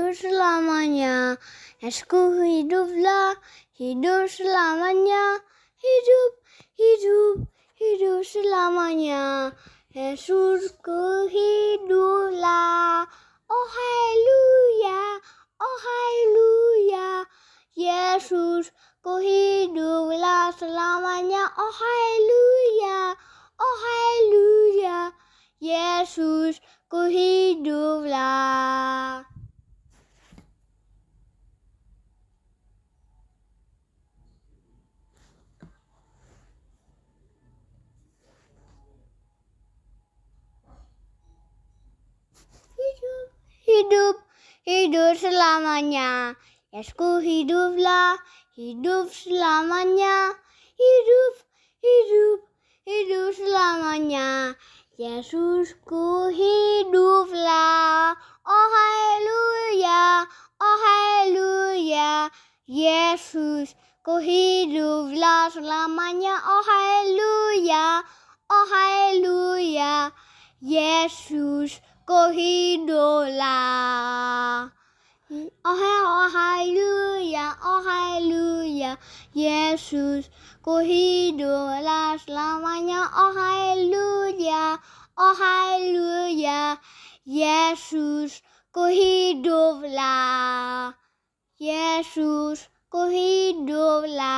hidup selamanya. Yesusku hiduplah, hidup selamanya. Hidup, hidup, hidup selamanya. Yesusku hiduplah. Oh haleluya, oh haleluya. Yesusku hiduplah selamanya. Oh haleluya, oh haleluya. Yesusku hiduplah. Hidup, hidup, hidup selamanya. Yesusku hiduplah, hidup selamanya. Hidup, hidup, hidup selamanya. Yesusku hiduplah. Oh haleluya, oh haleluya. Yesusku hiduplah selamanya. Oh haleluya, oh haleluya. Yesusku hiduplah. Oh haleluya, oh haleluya. Yesusku hiduplah selamanya. Oh haleluya, oh haleluya. Yesusku hiduplah. Yesusku hiduplah.